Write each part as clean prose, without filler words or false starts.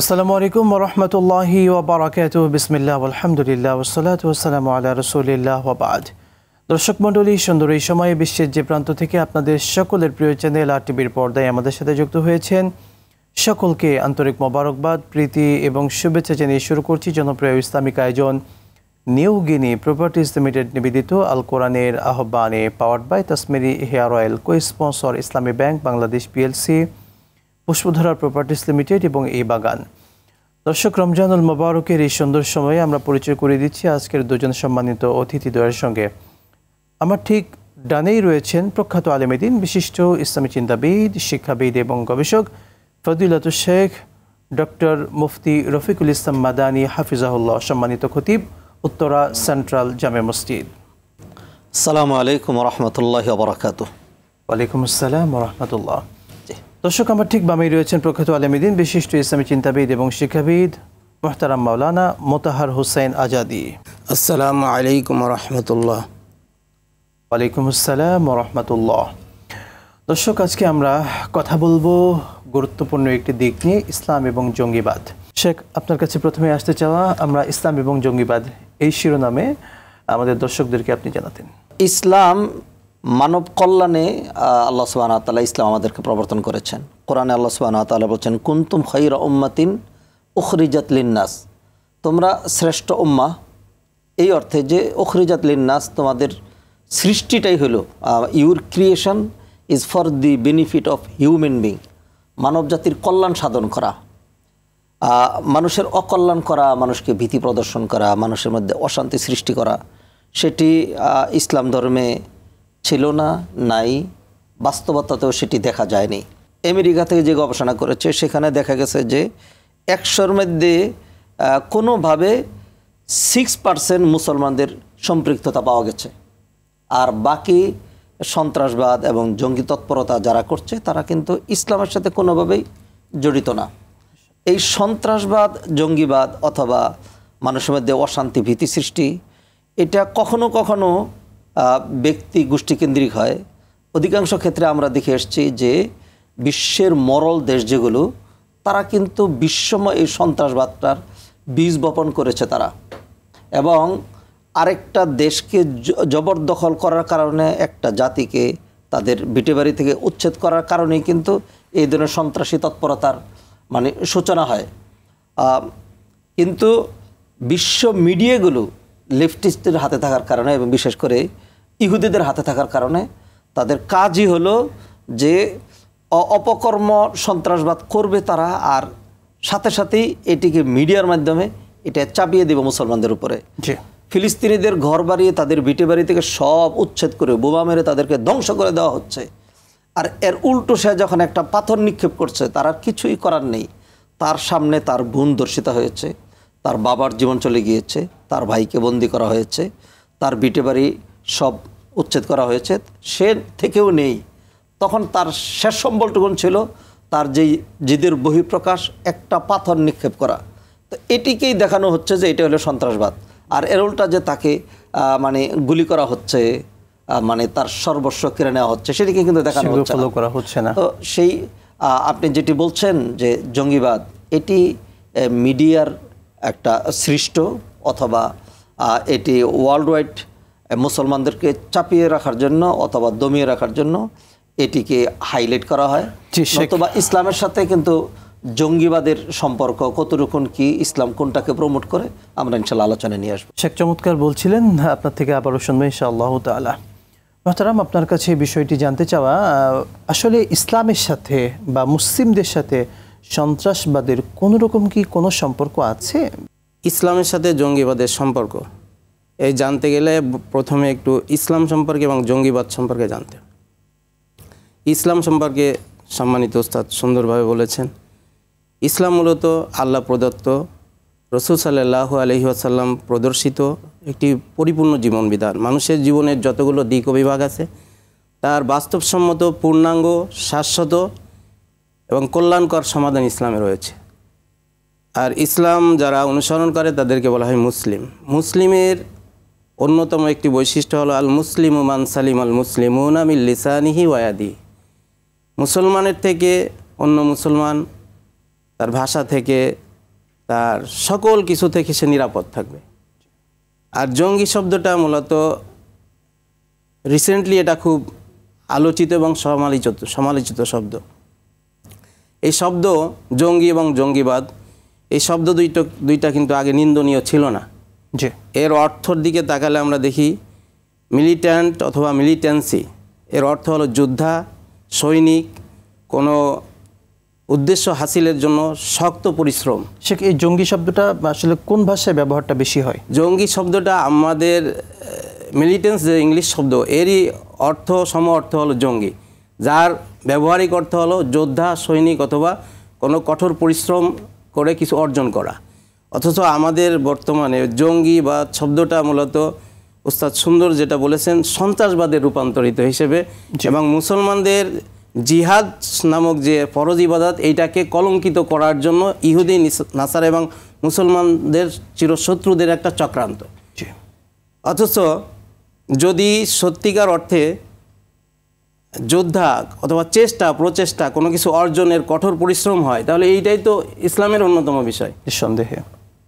আসসালামু আলাইকুম ওয়া রাহমাতুল্লাহি ওয়া বারাকাতুহু। বিসমিল্লাহ আলহামদুলিল্লাহ ওয়াসসালাতু ওয়াসসালামু আলা রাসূলিল্লাহ ওয়া বা'দ। দর্শক মণ্ডলী, সুন্দর এই সময়ে বিশ্বের যে প্রান্ত থেকে আপনাদের সকলের প্রিয় চ্যানেল আর টিভির পর্দায় আমাদের সাথে যুক্ত হয়েছেন, সকলকে আন্তরিক মোবারকবাদ, প্রীতি এবং শুভেচ্ছা জানিয়ে শুরু করছি জনপ্রিয় ইসলামিক আয়োজন নিউ গিনি প্রপার্টিজ লিমিটেড নিবেদিত আল কোরআনের আহ্বানে, powered by Tasmiri hair oil, co sponsor Islami bank Bangladesh PLC, Pushpadhara properties limited এবং এই বাগান। দর্শক, রমজানুল মোবারকের এই সুন্দর সময়ে আমরা পরিচয় করে দিচ্ছি আজকের দুজন সম্মানিত অতিথিদ্বয়ের সঙ্গে। আমার ঠিক ডানেই রয়েছেন প্রখ্যাত আলেমেদিন, বিশিষ্ট ইসলামী চিন্তাবিদ, শিক্ষাবিদ এবং গবেষক ফজিলাতুল শেখ ডক্টর মুফতি রফিকুল ইসলাম মাদানী হাফিজাহুল্লাহ, সম্মানিত খতিব, উত্তরা সেন্ট্রাল জামে মসজিদ। আসসালামু আলাইকুম ওয়া রাহমাতুল্লাহি ওয়া বারাকাতুহু। ওয়ালাইকুম আসসালাম ওয়া রাহমাতুল্লাহ। দর্শক, আমার ঠিক বামেই রয়েছেন প্রখ্যাত আলেমেদিন, বিশিষ্ট ইসলামী চিন্তাবিদ এবং শিক্ষাবিদ মুহতারাম মাওলানা মোতাহার হোসেন আজাদি। আসসালামু আলাইকুম ওয়া রাহমাতুল্লাহ। ওয়ালাইকুম আসসালাম ওয়া রাহমাতুল্লাহ। দর্শক, আজকে আমরা কথা বলবো গুরুত্বপূর্ণ একটি দিক নিয়ে, ইসলাম এবং জঙ্গিবাদ। শেখ, আপনার কাছে প্রথমে আসতে চাওয়া, আমরা ইসলাম এবং জঙ্গিবাদ এই শিরোনামে আমাদের দর্শকদেরকে আপনি জানাতেন। ইসলাম মানব কল্যাণে আল্লাহ সুবহানাহু ওয়া তাআলা ইসলাম আমাদেরকে প্রবর্তন করেছেন। কোরআনে আল্লাহ সুবহানাহু ওয়া তাআলা বলছেন, কুনতুম খায়রা উম্মাতিন উখরিজাত লিন্নাস, তোমরা শ্রেষ্ঠ উম্মাহ, এই অর্থে যে উখরিজাত লিন্নাস, তোমাদের সৃষ্টিটাই হলো, your creation is for the benefit of human being, মানব জাতির কল্যাণ সাধন করা, মানুষের অকল্যাণ করা, মানুষকে ভীতি প্রদর্শন করা, মানুষের মধ্যে অশান্তি সৃষ্টি করা, সেটি ইসলাম ধর্মে ছিল না, নাই, বাস্তবতাতেও সেটি দেখা যায়নি। আমেরিকা থেকে যে গবেষণা করেছে সেখানে দেখা গেছে যে 100-র মধ্যে কোনোভাবে 6% মুসলমানদের সম্পৃক্ততা পাওয়া গেছে, আর বাকি সন্ত্রাসবাদ এবং জঙ্গি তৎপরতা যারা করছে তারা কিন্তু ইসলামের সাথে কোনোভাবেই জড়িত না। এই সন্ত্রাসবাদ, জঙ্গিবাদ অথবা মানুষের মধ্যে অশান্তি, ভীতি সৃষ্টি, এটা কখনো কখনো ব্যক্তি গোষ্ঠীকেন্দ্রিক হয়। অধিকাংশ ক্ষেত্রে আমরা দেখে এসেছি যে বিশ্বের মরল দেশ যেগুলো, তারা কিন্তু বিশ্বময় এই সন্ত্রাসবাদটার বীজ বপন করেছে তারা, এবং আরেকটা দেশকে জবরদখল করার কারণে, একটা জাতিকে তাদের ভিটেবাড়ি থেকে উচ্ছেদ করার কারণেই কিন্তু এই ধরনের সন্ত্রাসী তৎপরতার সূচনা হয়। কিন্তু বিশ্ব মিডিয়াগুলো লেফটিস্টের হাতে থাকার কারণে এবং বিশেষ করে ইহুদিদের হাতে থাকার কারণে তাদের কাজই হলো যে অপকর্ম, সন্ত্রাসবাদ করবে তারা, আর সাথে সাথেই এটিকে মিডিয়ার মাধ্যমে এটা চাপিয়ে দেবে মুসলমানদের উপরে। ফিলিস্তিনিদের ঘর বাড়ি, তাদের ভিটে বাড়ি থেকে সব উচ্ছেদ করে বোমা মেরে তাদেরকে ধ্বংস করে দেওয়া হচ্ছে, আর এর উল্টো সে যখন একটা পাথর নিক্ষেপ করছে, তার আর কিছুই করার নেই। তার সামনে তার বোন ধর্ষিতা হয়েছে, তার বাবার জীবন চলে গিয়েছে, তার ভাইকে বন্দি করা হয়েছে, তার ভিটে বাড়ি সব উচ্ছেদ করা হয়েছে, সে থেকেও নেই। তখন তার শেষ সম্বলটুকুন ছিল তার যেই জিদের বহিঃপ্রকাশ, একটা পাথর নিক্ষেপ করা। তো এটিকেই দেখানো হচ্ছে যে এটা হলো সন্ত্রাসবাদ, আর এর উল্টা যে তাকে গুলি করা হচ্ছে, তার সর্বস্ব কেড়ে নেওয়া হচ্ছে, সেটিকে কিন্তু দেখানো হচ্ছে না। তো সেই আপনি যেটি বলছেন যে জঙ্গিবাদ, এটি মিডিয়ার একটা সৃষ্ট, অথবা এটি ওয়ার্ল্ড ওয়াইড মুসলমানদেরকে চাপিয়ে রাখার জন্য অথবা দমিয়ে রাখার জন্য এটিকে হাইলাইট করা হয়। অথবা ইসলামের সাথে কিন্তু জঙ্গিবাদের সম্পর্ক কতটুকুন কি, ইসলাম কোনটাকে প্রমোট করে, আমরা ইনশাআল্লাহ আলোচনায় নিয়ে আসবো। শেখ চমৎকার বলছিলেন, আপনার থেকে আবারও শুনবো ইনশাআল্লাহ তাআলা। মুহতারাম, আপনার কাছে এই বিষয়টি জানতে চাওয়া, আসলে ইসলামের সাথে বা মুসলিমদের সাথে সন্ত্রাসবাদের কোনো রকম কি কোনো সম্পর্ক আছে? ইসলামের সাথে জঙ্গিবাদের সম্পর্ক এই জানতে গেলে প্রথমে একটু ইসলাম সম্পর্কে এবং জঙ্গিবাদ সম্পর্কে জানতে। ইসলাম সম্পর্কে সম্মানিত ওস্তাদ সুন্দরভাবে বলেছেন। ইসলাম মূলত আল্লাহ প্রদত্ত, রাসূল সাল্লাল্লাহু আলাইহি ওয়াসাল্লাম প্রদর্শিত একটি পরিপূর্ণ জীবন বিধান। মানুষের জীবনের যতগুলো দিক ও বিভাগ আছে তার বাস্তবসম্মত, পূর্ণাঙ্গ, শাশ্বত এবং কল্যাণকর সমাধান ইসলামে রয়েছে। আর ইসলাম যারা অনুসরণ করে তাদেরকে বলা হয় মুসলিম। মুসলিমের অন্যতম একটি বৈশিষ্ট্য হলো আল মুসলিমু মান সালিম আল মুসলিমুনা মিন লিসানিহি ওয়া ইয়াদিহি। মুসলমানের থেকে অন্য মুসলমান তার ভাষা থেকে, তার সকল কিছু থেকে সে নিরাপদ থাকবে। আর জঙ্গি শব্দটা মূলত রিসেন্টলি এটা খুব আলোচিত এবং সমালোচিত শব্দ। এই শব্দ জঙ্গি এবং জঙ্গিবাদ, এই শব্দ দুইটা কিন্তু আগে নিন্দনীয় ছিল না। জি, এর অর্থর দিকে তাকালে আমরা দেখি মিলিট্যান্ট অথবা মিলিটেন্সি, এর অর্থ হলো যোদ্ধা, সৈনিক, কোনো উদ্দেশ্য হাসিলের জন্য শক্ত পরিশ্রম। সে এই জঙ্গি শব্দটা আসলে কোন ভাষায় ব্যবহারটা বেশি হয়? জঙ্গি শব্দটা আমাদের মিলিটেন্স যে ইংলিশ শব্দ, এরই সম অর্থ হলো জঙ্গি, যার ব্যবহারিক অর্থ হলো যোদ্ধা, সৈনিক অথবা কোনো কঠোর পরিশ্রম করে কিছু অর্জন করা। অথচ আমাদের বর্তমানে জঙ্গি বা শব্দটা মূলত উস্তাদ সুন্দর যেটা বলেছেন সন্ত্রাসবাদের রূপান্তরিত হিসেবে, এবং মুসলমানদের জিহাদ নামক যে ফরজ ইবাদত এইটাকে কলঙ্কিত করার জন্য ইহুদি, নাসারা এবং মুসলমানদের চিরশত্রুদের একটা চক্রান্ত। অথচ যদি সত্যিকার অর্থে যোদ্ধা অথবা প্রচেষ্টা কোনো কিছু অর্জনের কঠোর পরিশ্রম হয়, তাহলে এইটাই তো ইসলামের অন্যতম বিষয় নিঃসন্দেহে।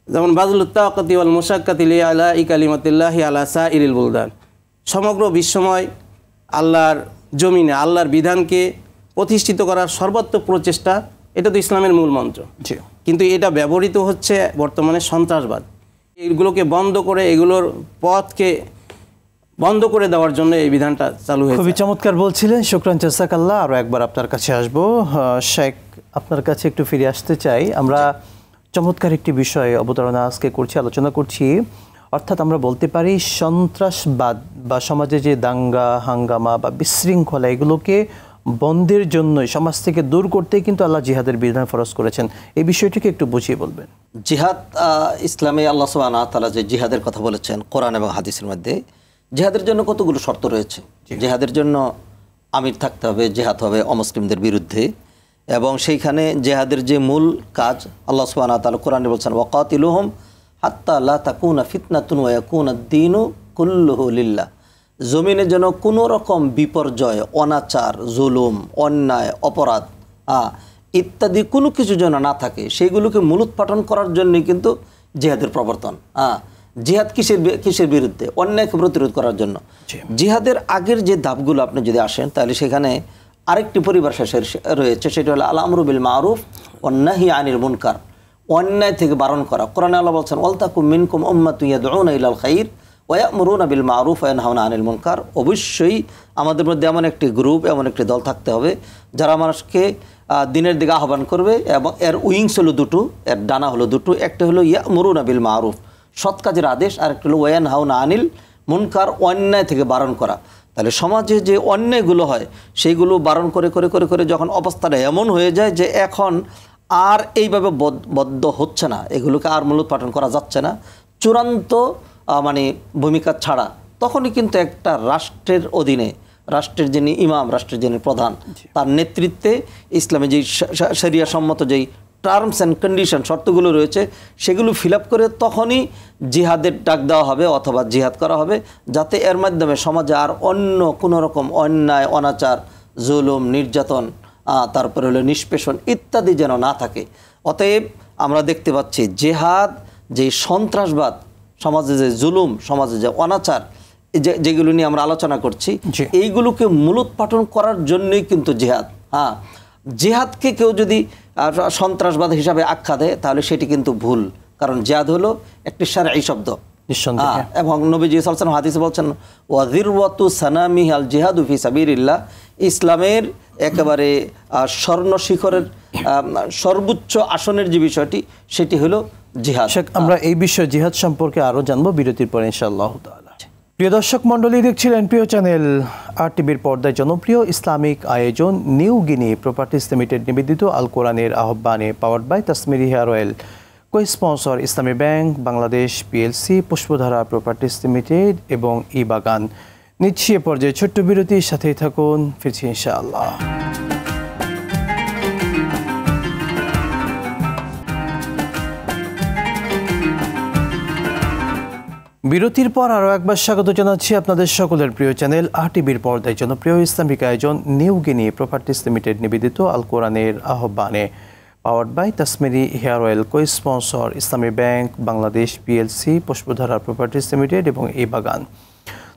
যেমন বাযলুত তাওয়াক্কাতি ওয়াল মুশাক্কাতি লিআলাই কালিমাতিল্লাহি আলা সাইরিল বুলদান, সমগ্র বিশ্বময় আল্লাহর জমিনে আল্লাহর বিধানকে প্রতিষ্ঠিত করার সর্বাত্মক প্রচেষ্টা, এটা তো ইসলামের মূল মন্ত্র। কিন্তু এটা ব্যবহৃত হচ্ছে বর্তমানে সন্ত্রাসবাদ। এগুলোকে বন্ধ করে, এগুলোর পথকে বন্ধ করে দেওয়ার জন্য এই বিধানটা চালু হয়েছে। খুবই চমৎকার বলছিলেন, শুকরান জাযাকাল্লাহ। আরও একবার আপনার কাছে আসবো। শেখ, আপনার কাছে একটু ফিরে আসতে চাই। আমরা চমৎকার একটি বিষয়ে অবতারণা আজকে করছি, আলোচনা করছি। অর্থাৎ আমরা বলতে পারি সন্ত্রাসবাদ বা সমাজে যে দাঙ্গা হাঙ্গামা বা বিশৃঙ্খলা, এগুলোকে বন্ধের জন্যই, সমাজ থেকে দূর করতেই কিন্তু আল্লাহ জিহাদের বিধান ফরজ করেছেন। এই বিষয়টিকে একটু বুঝিয়ে বলবেন। জিহাদ, ইসলামে আল্লাহ সুবহানাহু ওয়া তাআলা যে জিহাদের কথা বলেছেন কোরআন এবং হাদিসের মধ্যে, জিহাদের জন্য কতগুলো শর্ত রয়েছে। জিহাদের জন্য আমির থাকতে হবে, জিহাদ হবে অমুসলিমদের বিরুদ্ধে, এবং সেইখানে জিহাদের যে মূল কাজ আল্লাহ সুবহানাহু ওয়া তাআলা কোরআনে বলছেন ওয়াকাতিলুহুম হাত্তা লা তাকুনা ফিতনাতুন ওয়া ইয়াকুনা আদ-দীনু কুল্লুহু লিল্লাহ। জমিনে যেন কোনো রকম বিপর্যয়, অনাচার, জুলুম, অন্যায়, অপরাধ ইত্যাদি কোনো কিছু যেন না থাকে, সেইগুলোকে মূলোৎপাটন করার জন্যই কিন্তু জিহাদের প্রবর্তন। জিহাদ কিসের বিরুদ্ধে? অন্যায়কে প্রতিরোধ করার জন্য। জিহাদের আগের যে ধাপগুলো আপনি যদি আসেন, তাহলে সেখানে আরেকটি পরিভাষা রয়েছে, সেটা হলো আল আমরু বিল মারুফ ওয়ান নাহি আনিল মুনকার, অন্যায় থেকে বারণ করা। কোরআনে আল্লাহ বলছেন ওয়ালতাকুম মিনকুম উম্মাতুন ইয়াদউনা ইলাল খাইর ওয়া ইয়ামুরুনা বিল মারুফ ওয়া ইয়ানহাউনা আনিল মুনকার। অবশ্যই আমাদের মধ্যে এমন একটি গ্রুপ, এমন একটি দল থাকতে হবে যারা মানুষকে দিনের দিকে আহ্বান করবে, এবং এর উইংস হলো দুটো, এর ডানা হলো দুটো। একটা হলো ইয়ামুরুনা বিল মারুফ, সৎ কাজের আদেশ, আর একটা হলো ওয়া ইয়ানহাউনা আনিল মুনকার, অন্যায় থেকে বারণ করা। তাহলে সমাজে যে অন্যায়গুলো হয় সেইগুলো বারণ করে করে করে করে যখন অবস্থাটা এমন হয়ে যায় যে এখন আর এইভাবে বদ্ধ হচ্ছে না, এগুলোকে আর মূলোৎপাটন করা যাচ্ছে না, চূড়ান্ত মানে ভূমিকা ছাড়া, তখনই কিন্তু একটা রাষ্ট্রের অধীনে, রাষ্ট্রের যিনি ইমাম, রাষ্ট্রের যিনি প্রধান, তার নেতৃত্বে ইসলামে যেই শরিয়া সম্মত যেই টার্মস অ্যান্ড কন্ডিশন, শর্তগুলো রয়েছে, সেগুলো ফিল আপ করে তখনই জিহাদের ডাক দেওয়া হবে অথবা জিহাদ করা হবে, যাতে এর মাধ্যমে সমাজে আর অন্য কোনো রকম অন্যায়, অনাচার, জুলুম, নির্যাতন, তারপরে হলো নিষ্পেষণ ইত্যাদি যেন না থাকে। অতএব আমরা দেখতে পাচ্ছি জিহাদ, যে সন্ত্রাসবাদ, সমাজে যে জুলুম, সমাজে যে অনাচার, যেগুলো নিয়ে আমরা আলোচনা করছি, এইগুলোকে মূলোৎপাটন করার জন্যই কিন্তু জিহাদ। জিহাদকে কেউ যদি সন্ত্রাসবাদ হিসাবে আখ্যা দেয় তাহলে সেটি কিন্তু ভুল, কারণ জিহাদ হলো একটি শারঈ শব্দ। এবং নবীজি সাল্লাল্লাহু আলাইহি ওয়াসাল্লাম হাদিসে বলছেন ওয়াযিরওয়াতু সানামিহি আল জিহাদু ফি সাবিলিল্লাহ, ইসলামের একেবারে স্বর্ণ শিখরের সর্বোচ্চ আসনের যে বিষয়টি, সেটি হলো জিহাদ। আমরা এই বিষয়ে জিহাদ সম্পর্কে আরও জানবো বিরতির পর ইনশাআল্লাহ তাআলা। প্রিয় দর্শক মণ্ডলী, দেখছিলেন প্রিয় চ্যানেল আরটিভির পর্দায় জনপ্রিয় ইসলামিক আয়োজন নিউ গিনি প্রপার্টিজ লিমিটেড নিবেদিত আল কোরআনের আহ্বানে, powered by Tasmiri hair oil, co sponsor Islami bank Bangladesh PLC, Pushpadhara properties limited এবং ই বাগান। নিচ্ছি এ পর্যায়ে ছোট্ট বিরতির সাথেই থাকুন, ফিরছি ইনশাআল্লাহ। বিরতির পর আরও একবার স্বাগত জানাচ্ছি আপনাদের সকলের প্রিয় চ্যানেল আরটিভির পর্দায় জনপ্রিয় ইসলামিক আয়োজন নিউ গিনি প্রপার্টিজ লিমিটেড নিবেদিত আল কোরআনের আহ্বানে, powered by Tasmiri hair oil, co sponsor Islami bank Bangladesh PLC, Pushpadhara properties limited এবং এই বাগান।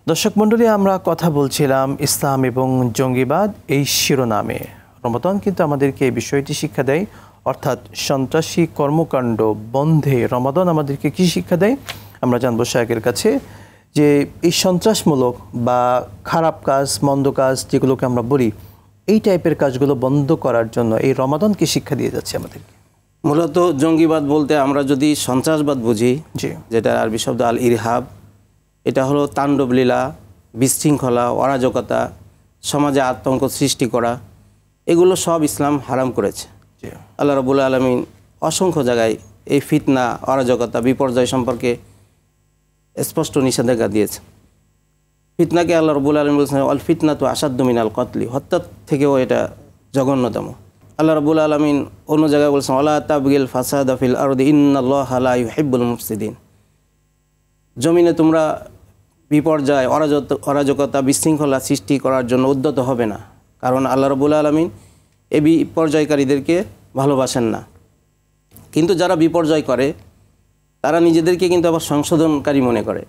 দর্শক মণ্ডলী, আমরা কথা বলছিলাম ইসলাম এবং জঙ্গিবাদ এই শিরোনামে। রমাদান কিন্তু আমাদেরকে এই বিষয়টি শিক্ষা দেয়, অর্থাৎ সন্ত্রাসী কর্মকাণ্ড বন্ধে রমাদান আমাদেরকে কি শিক্ষা দেয় আমরা জানবো শায়েখের কাছে, যে এই সন্ত্রাসমূলক বা খারাপ কাজ, মন্দ কাজ যেগুলোকে আমরা বলি, এই টাইপের কাজগুলো বন্ধ করার জন্য এই রমাদান কি শিক্ষা দিয়ে যাচ্ছে আমাদেরকে? মূলত জঙ্গিবাদ বলতে আমরা যদি সন্ত্রাসবাদ বুঝি, জি, যেটা আরবি শব্দ আল ইরহাব, এটা হলো তাণ্ডবলীলা, বিশৃঙ্খলা, অরাজকতা, সমাজে আতঙ্ক সৃষ্টি করা, এগুলো সব ইসলাম হারাম করেছে। আল্লাহ রাব্বুল আলামিন অসংখ্য জায়গায় এই ফিতনা, অরাজকতা, বিপর্যয় সম্পর্কে স্পষ্ট নিষেধাজ্ঞা দিয়েছে। ফিতনাকে আল্লাহ রাব্বুল আলামিন বলেছেন আল ফিতনাতু আশাদ্দু মিনাল কতলি, হত্যার থেকেও এটা জঘন্যতম। আল্লাহ রাব্বুল আলামিন অন্য জায়গায় বলেছেন ওয়ালা তাবগিল ফাসাদা ফিল আরদি ইন্নাল্লাহা লা ইউহিব্বুল মুফসিদিন, জমিনে তোমরা বিপর্যয়, অরাজকতা, বিশৃঙ্খলা সৃষ্টি করার জন্য উদ্যত হবে না, কারণ আল্লাহ রাব্বুল আলামিন এই বিপর্যয়কারীদেরকে ভালোবাসেন না। কিন্তু যারা বিপর্যয় করে তারা নিজেদেরকে কিন্তু আবার সংশোধনকারী মনে করে।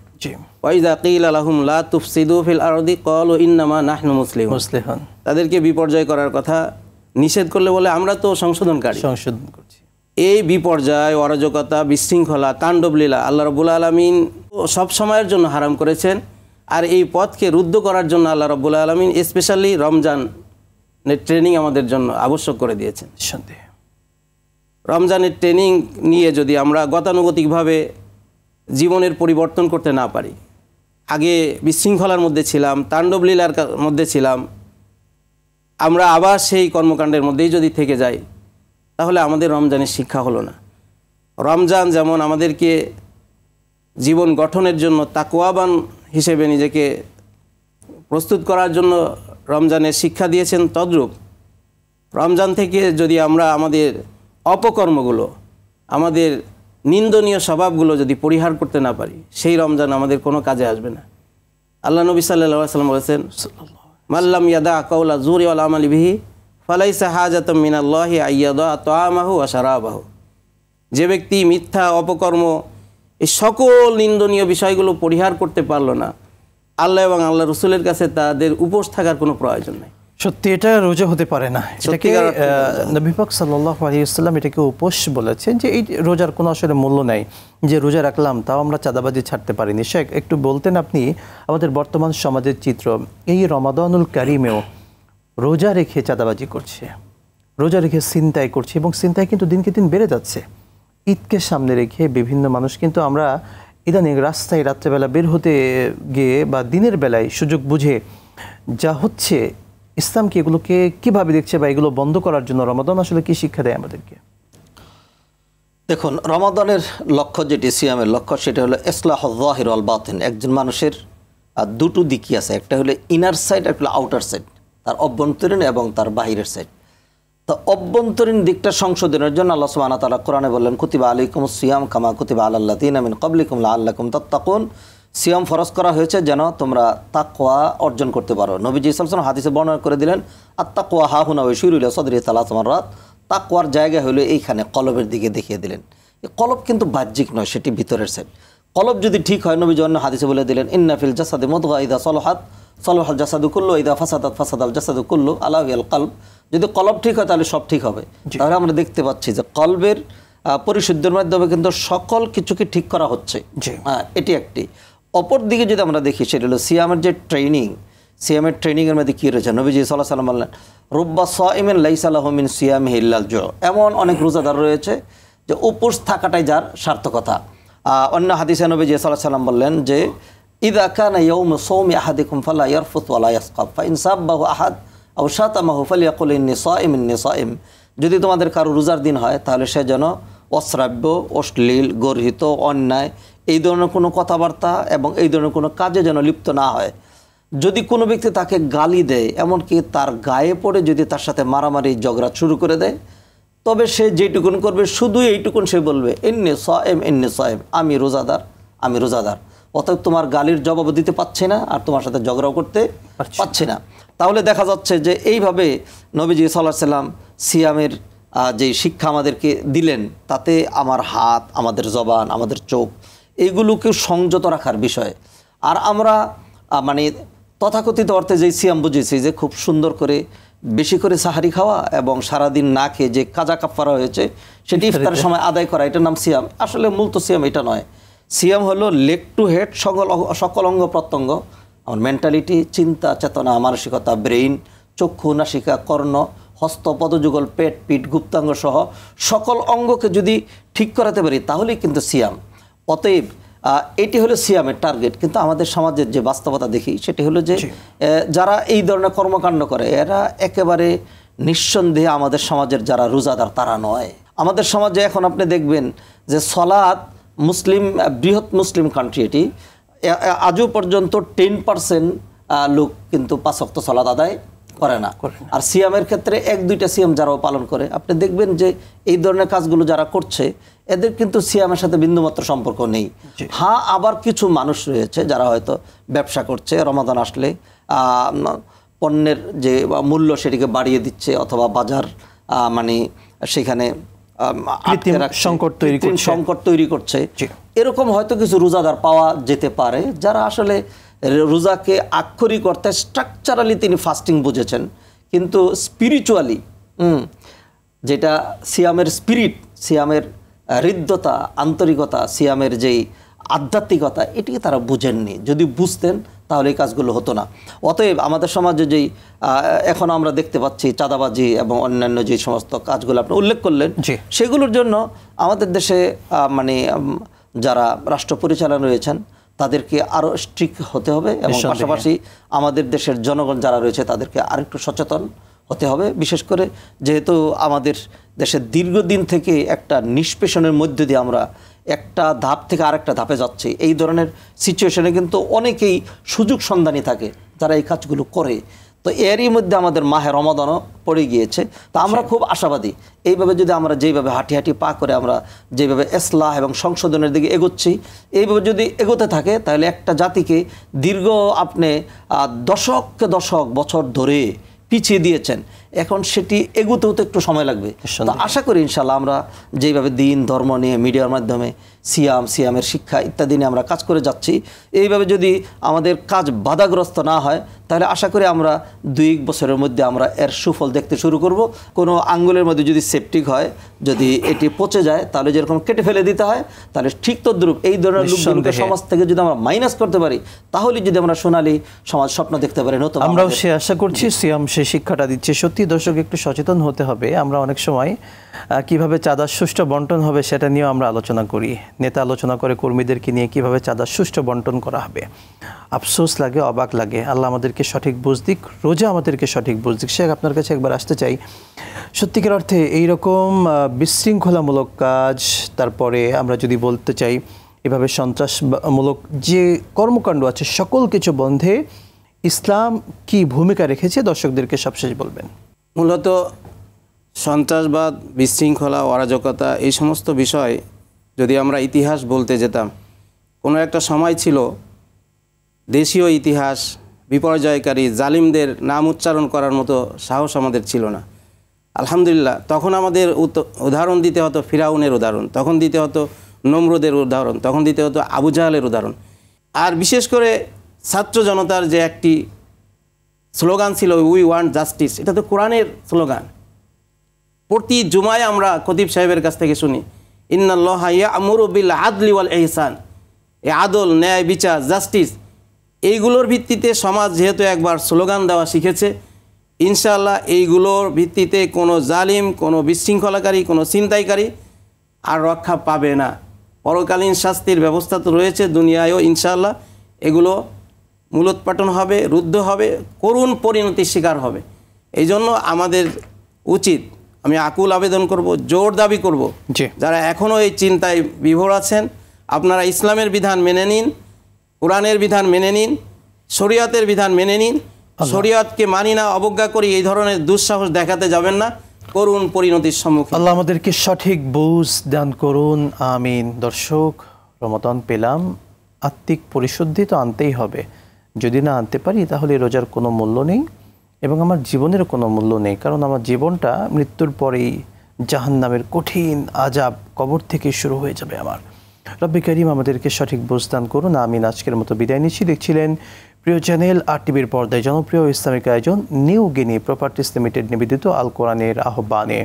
ওয়াইযা কিলা লাহুম লা তুফসিদু ফিল আরদি ক্বালু ইন্নামা নাহনু মুসলিহুন, তাদেরকে বিপর্যয় করার কথা নিষেধ করলে বলে আমরা তো সংশোধন করছি। এই বিপর্যয়, অরাজকতা, বিশৃঙ্খলা, তাণ্ডবলীলা আল্লাহ রাব্বুল আলামিন সব সময়ের জন্য হারাম করেছেন। আর এই পথকে রুদ্ধ করার জন্য আল্লাহ রাব্বুল আলামিন স্পেশালি রমজানের ট্রেনিং আমাদের জন্য আবশ্যক করে দিয়েছেন। রমজানের ট্রেনিং নিয়ে যদি আমরা গতানুগতিকভাবে জীবনের পরিবর্তন করতে না পারি, আগে বিশৃঙ্খলার মধ্যে ছিলাম, তাণ্ডবলীলার মধ্যে ছিলাম, আমরা আবার সেই কর্মকাণ্ডের মধ্যেই যদি থেকে যাই, তাহলে আমাদের রমজানের শিক্ষা হলো না। রমজান যেমন আমাদেরকে জীবন গঠনের জন্য তাকওয়াবান হিসেবে নিজেকে প্রস্তুত করার জন্য রমজানের শিক্ষা দিয়েছেন, তদ্রূপ রমজান থেকে যদি আমরা আমাদের অপকর্মগুলো, আমাদের নিন্দনীয় স্বভাবগুলো যদি পরিহার করতে না পারি, সেই রমজান আমাদের কোনো কাজে আসবে না। আল্লাহ নবী সাল্লাল্লাহু আলাইহি ওয়াসাল্লাম বলেছেন মাল্লাম ইয়াদা কাওলা জুরি ওয়াল আমালি বিহি ফালাইসা হাজাতুম মিনাল্লাহি আইয়াদা তাআমাহু ওয়া শারাবাহু, যে ব্যক্তি মিথ্যা, অপকর্ম, এই সকল নিন্দনীয় বিষয়গুলো পরিহার করতে পারলো না, আল্লাহ এবং আল্লাহ রসুলের কাছে তাদের উপোস থাকার কোনো প্রয়োজন নেই। সত্যি এটা রোজা হতে পারে না। এটাকে নবী পাক সাল্লাল্লাহু আলাইহি ওয়াসাল্লাম এটাকে উপোস বলেছেন, যে এই রোজার কোনো আসলে মূল্য নাই, যে রোজা রাখলাম তাও আমরা চাঁদাবাজি ছাড়তে পারিনি। শেখ, একটু বলতেন আপনি আমাদের বর্তমান সমাজের চিত্র, এই রমাদানুল কারিমেও রোজা রেখে চাঁদাবাজি করছে, রোজা রেখে ছিনতাই করছে, এবং ছিনতাই কিন্তু দিনকে দিন বেড়ে যাচ্ছে। ঈদকে সামনে রেখে বিভিন্ন মানুষ কিন্তু আমরা ইদানিং রাস্তায় রাত্রেবেলা বের হতে গিয়ে বা দিনের বেলায় সুযোগ বুঝে যা হচ্ছে, ইসলাম কি এগুলোকে কিভাবে দেখছে বা এগুলো বন্ধ করার জন্য রমাদান আসলে কি শিক্ষা দেয় আমাদেরকে? দেখুন, রমাদানের লক্ষ্য যেটি, সিয়ামের লক্ষ্য, সেটা হলো ইসলাহুল যাহির ওয়াল বাতিন। একজন মানুষের দুটো দিকই আছে, একটা হলো ইনার সাইড, একটা হলো আউটার সাইড, তার অভ্যন্তরীণ এবং তার বাহিরের সাইড। তো অভ্যন্তরীণ দিকটা সংশোধনের জন্য আল্লাহ সুবহানাহু ওয়া তাআলা কোরআনে বললেন কুতিবা আলাইকুমুস সিয়াম কামা কুতিবা আলাল লাযিনা মিন ক্বাবলিকুম লাআল্লাকুম তাত্তাকুন, সিয়াম ফরজ করা হয়েছে যেন তোমরা তাকওয়া অর্জন করতে পারো। নবীজি সাল্লাল্লাহু আলাইহি ওয়াসাল্লাম হাদিসে বর্ণনা করে দিলেন আত-তাকওয়া হাহুনা ওয়া ইউশিরু ইলা সাদরি সালাস মাররাত, তাকওয়ার জায়গা হলো এইখানে, কলবের দিকে দেখিয়ে দিলেন। এই কলব কিন্তু বাহ্যিক নয়, সেটি ভিতরের সাইড। কলব যদি ঠিক হয়, নবীজি অন্য হাদিসে বলে দিলেন ইন্না ফিল জাসাদি মুদগা ইযা সালাহাত সালাহাল জাসাদু কুল্লু ইযা ফাসাদাত ফাসাদাল জাসাদু কুল্লু আলা ওয়াল কলব। যদি কলব ঠিক হয় তাহলে সব ঠিক হবে। তাহলে আমরা দেখতে পাচ্ছি যে কলবের পরিশুদ্ধের মাধ্যমে কিন্তু সকল কিছুকে ঠিক করা হচ্ছে। এটি একটি। অপর দিকে যদি আমরা দেখি, সেটা হলো সিয়ামের যে ট্রেনিং, সিয়ামের ট্রেনিংয়ের মধ্যে কী রয়েছে, নবীজি সাল্লাল্লাহু আলাইহি ওয়াসাল্লাম বললেন রুব্বা সাইমিন লাইসা লাহু মিন সিয়ামিহি ইল্লাল জু, এমন অনেক রোজাদার রয়েছে যে উপোস থাকাটাই যার সার্থকতা। অন্য হাদিসে নবীজি সাল্লাল্লাহু আলাইহি ওয়াসাল্লাম বললেন যে ইযা কানা ইয়াউমু সাওমি আহাদিকুম ফালা ইয়ারফুত ওয়ালা ইয়াসকাব ফা ইন সাব্বাহু আহাদ আও শাতামাহু ফালিয়াকুল ইন্নী সাইম, যদি তোমাদের কারো রোজার দিন হয় তাহলে সে যেন অশ্রাব্য, অশ্লীল, গর্হিত, অন্যায় এই ধরনের কোনো কথাবার্তা এবং এই ধরনের কোনো কাজে যেন লিপ্ত না হয়। যদি কোনো ব্যক্তি তাকে গালি দেয়, এমনকি তার গায়ে পড়ে যদি তার সাথে মারামারি ঝগড়া শুরু করে দেয়, তবে সে যেটুকুন করবে শুধু এইটুকুন সে বলবে ইন্নী সাইম, আমি রোজাদার, আমি রোজাদার। অতএব তোমার গালির জবাব দিতে পারছি না, আর তোমার সাথে ঝগড়াও করতে পারছি না। তাহলে দেখা যাচ্ছে যে এইভাবে নবীজি সাল্লাল্লাহু আলাইহি ওয়াসাল্লাম সিয়ামের যে শিক্ষা আমাদেরকে দিলেন, তাতে আমার হাত, আমাদের জবান, আমাদের চোখ এইগুলোকে সংযত রাখার বিষয়। আর আমরা মানে তথাকথিত অর্থে যে সিয়াম বুঝেছি যে খুব সুন্দর করে বেশি করে সাহারি খাওয়া এবং সারাদিন না খেয়ে যে কাজা কাফারা হয়েছে সেটি ইফতারের সময় আদায় করা, এটার নাম সিয়াম। আসলে মূল তো সিয়াম এটা নয়। সিয়াম হলো লেগ টু হেড সকল অঙ্গ প্রত্যঙ্গ, আমার মেন্টালিটি, চিন্তা, চেতনা, মানসিকতা, ব্রেইন, চক্ষু, নাসিকা, কর্ণ, হস্ত, পদযুগল, পেট, পিঠ, গুপ্তাঙ্গ সহ সকল অঙ্গকে যদি ঠিক করাতে পারি তাহলেই কিন্তু সিয়াম। অতএব এটি হলো সিয়ামের টার্গেট। কিন্তু আমাদের সমাজের যে বাস্তবতা দেখি সেটি হলো যে যারা এই ধরনের কর্মকাণ্ড করে এরা একেবারে নিঃসন্দেহে আমাদের সমাজের যারা রোজাদার তারা নয়। আমাদের সমাজে এখন আপনি দেখবেন যে সলাৎ মুসলিম, বৃহৎ মুসলিম কান্ট্রি এটি, আজও পর্যন্ত 10% লোক কিন্তু 5 ওয়াক্ত সলাৎ আদায় করে না। আর সিয়ামের ক্ষেত্রে 1-2টা সিয়াম যারাও পালন করে আপনি দেখবেন যে এই ধরনের কাজগুলো যারা করছে এদের কিন্তু সিয়ামের সাথে বিন্দুমাত্র সম্পর্ক নেই। হ্যাঁ, আবার কিছু মানুষ রয়েছে যারা হয়তো ব্যবসা করছে, রমাদান আসলে পণ্যের যে মূল্য সেটিকে বাড়িয়ে দিচ্ছে অথবা বাজার মানে সেখানে সংকট তৈরি করছে। এরকম হয়তো কিছু রোজাদার পাওয়া যেতে পারে যারা আসলে রোজাকে আক্ষরিক অর্থে স্ট্রাকচারালি তিনি ফাস্টিং বুঝেছেন, কিন্তু স্পিরিচুয়ালি যেটা সিয়ামের স্পিরিট, সিয়ামের হৃদ্যতা, আন্তরিকতা, সিয়ামের যেই আধ্যাত্মিকতা এটিকে তারা বুঝেননি। যদি বুঝতেন তাহলে এই কাজগুলো হতো না। অতএব আমাদের সমাজে যেই এখন আমরা দেখতে পাচ্ছি চাঁদাবাজি এবং অন্যান্য যে সমস্ত কাজগুলো আপনি উল্লেখ করলেন, সেগুলোর জন্য আমাদের দেশে মানে যারা রাষ্ট্র পরিচালনা রয়েছেন তাদেরকে আরও স্ট্রিক্ট হতে হবে এবং পাশাপাশি আমাদের দেশের জনগণ যারা রয়েছে তাদেরকে আরেকটু সচেতন হতে হবে। বিশেষ করে যেহেতু আমাদের দেশে দীর্ঘদিন থেকে একটা নিষ্পেষণের মধ্য দিয়ে আমরা একটা ধাপ থেকে আরেকটা ধাপে যাচ্ছি, এই ধরনের সিচুয়েশনে কিন্তু অনেকেই সুযোগ সন্ধানী থাকে যারা এই কাজগুলো করে। তো এরই মধ্যে আমাদের মাহে রমাদানও পড়ে গিয়েছে। তা আমরা খুব আশাবাদী এইভাবে যদি আমরা যেইভাবে হাঁটি হাঁটি পা করে আমরা যেভাবে ইসলাহ এবং সংশোধনের দিকে এগোচ্ছি, এইভাবে যদি এগোতে থাকে তাহলে একটা জাতিকে দীর্ঘ আপনি দশককে দশক বছর ধরে পিছিয়ে দিয়েছেন, এখন সেটি এগোতেও তো একটু সময় লাগবে। তো আশা করি ইনশাল্লাহ আমরা যেইভাবে দিন ধর্ম নিয়ে মিডিয়ার মাধ্যমে সিয়ামের শিক্ষা ইত্যাদি নিয়ে আমরা কাজ করে যাচ্ছি, এইভাবে যদি আমাদের কাজ বাধাগ্রস্ত না হয় তাহলে আশা করি আমরা 2 বছরের মধ্যে আমরা এর সুফল দেখতে শুরু করব। কোনো আঙ্গুলের মধ্যে যদি সেপটিক হয়, যদি এটি পচে যায় তাহলে যেরকম কেটে ফেলে দিতে হয়, তাহলে ঠিক তদ্রূপ এই ধরনের লোকগুলোকে সমাজ থেকে যদি আমরা মাইনাস করতে পারি তাহলে যদি আমরা সোনালী সমাজ স্বপ্ন দেখতে পারি। নতুন আমরাও সে আশা করছি সিয়াম সেই শিক্ষাটা দিচ্ছে। সত্যি দর্শক একটু সচেতন হতে হবে। আমরা অনেক সময় কিভাবে চাঁদার সুষ্ঠু বন্টন হবে সেটা নিয়েও আমরা আলোচনা করি, নেতা আলোচনা করে কর্মীদেরকে নিয়ে কিভাবে চাঁদার সুষ্ঠু বন্টন করা হবে। আফসোস লাগে, অবাক লাগে। আল্লাহ আমাদেরকে সঠিক বুঝ দিক, রোজা আমাদেরকে সঠিক বুঝ দিক। শেখ আপনার কাছে একবার আসতে চাই, সত্যিকার অর্থে এইরকম বিশৃঙ্খলামূলক কাজ, তারপরে আমরা যদি বলতে চাই এভাবে সন্ত্রাসমূলক যে কর্মকাণ্ড আছে সকল কিছু বন্ধে ইসলাম কি ভূমিকা রেখেছে দর্শকদেরকে সবশেষ বলবেন। মূলত সন্ত্রাসবাদ, বিশৃঙ্খলা, অরাজকতা এই সমস্ত বিষয় যদি আমরা ইতিহাস বলতে যেতাম, কোনো একটা সময় ছিল দেশীয় ইতিহাস বিপর্যয়কারী জালিমদের নাম উচ্চারণ করার মতো সাহস আমাদের ছিল না। আলহামদুলিল্লাহ, তখন আমাদের উদাহরণ দিতে হতো ফিরাউনের উদাহরণ, তখন দিতে হতো নমরুদের উদাহরণ, তখন দিতে হতো আবু জাহালের উদাহরণ। আর বিশেষ করে ছাত্র জনতার যে একটি স্লোগান ছিল উই ওয়ান্ট জাস্টিস, এটা তো কোরআনের স্লোগান। প্রতি জুমায় আমরা খতিব সাহেবের কাছ থেকে শুনি ইন্নাল্লাহা ইয়া'মুরু বিল আদলি ওয়াল ইহসান, এই আদল, ন্যায়, বিচার, জাস্টিস, এইগুলোর ভিত্তিতে সমাজ যেহেতু একবার স্লোগান দেওয়া শিখেছে, ইনশাআল্লাহ এইগুলোর ভিত্তিতে কোনো জালিম, কোনো বিশৃঙ্খলাকারী, কোনো ছিনতাইকারী আর রক্ষা পাবে না। পরকালীন শাস্তির ব্যবস্থা তো রয়েছে, দুনিয়ায়ও ইনশাআল্লাহ এগুলো মূলোৎপাটন হবে, রুদ্ধ হবে, করুণ পরিণতির শিকার হবে। এই জন্য আমাদের উচিত, আমি আকুল আবেদন করব, জোর দাবি করব, যারা এখনও এই চিন্তায় বিভোর আছেন, আপনারা ইসলামের বিধান মেনে নিন, কোরআনের বিধান মেনে নিন, শরিয়তের বিধান মেনে নিন। শরিয়তকে মানি না, অবজ্ঞা করি, এই ধরনের দুঃসাহস দেখাতে যাবেন না, করুণ পরিণতির সম্মুখীন। আল্লাহ আমাদেরকে সঠিক বুঝ দান করুন, আমিন। দর্শক, রমাদান পেলাম, আত্মিক পরিশুদ্ধি তো আনতেই হবে। যদি না আনতে পারি তাহলে রোজার কোনো মূল্য নেই এবং আমার জীবনের কোনো মূল্য নেই, কারণ আমার জীবনটা মৃত্যুর পরেই জাহান্নামের কঠিন আযাব কবর থেকে শুরু হয়ে যাবে আমার। রব্বি করিম আমাদেরকে সঠিক বুঝদান করুন, আমিন। আজকের মতো বিদায় নিচ্ছি। দেখছিলেন প্রিয় চ্যানেল RTVর পর্দায় জনপ্রিয় ইসলামিক আয়োজন নিউ গিনি প্রপার্টিস লিমিটেড নিবেদিত আল কোরআনের আহ্বানে,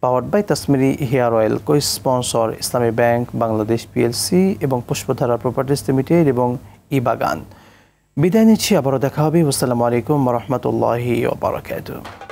powered by Tasmiri hair oil, co sponsor Islami bank Bangladesh PLC এবং পুষ্পধারা প্রপার্টিস লিমিটেড এবং ইবাগান। বিদায় নিচ্ছি, আবারও দেখা হবে। আসসালামু আলাইকুম ওয়া রাহমাতুল্লাহি ওয়া বারাকাতুহু।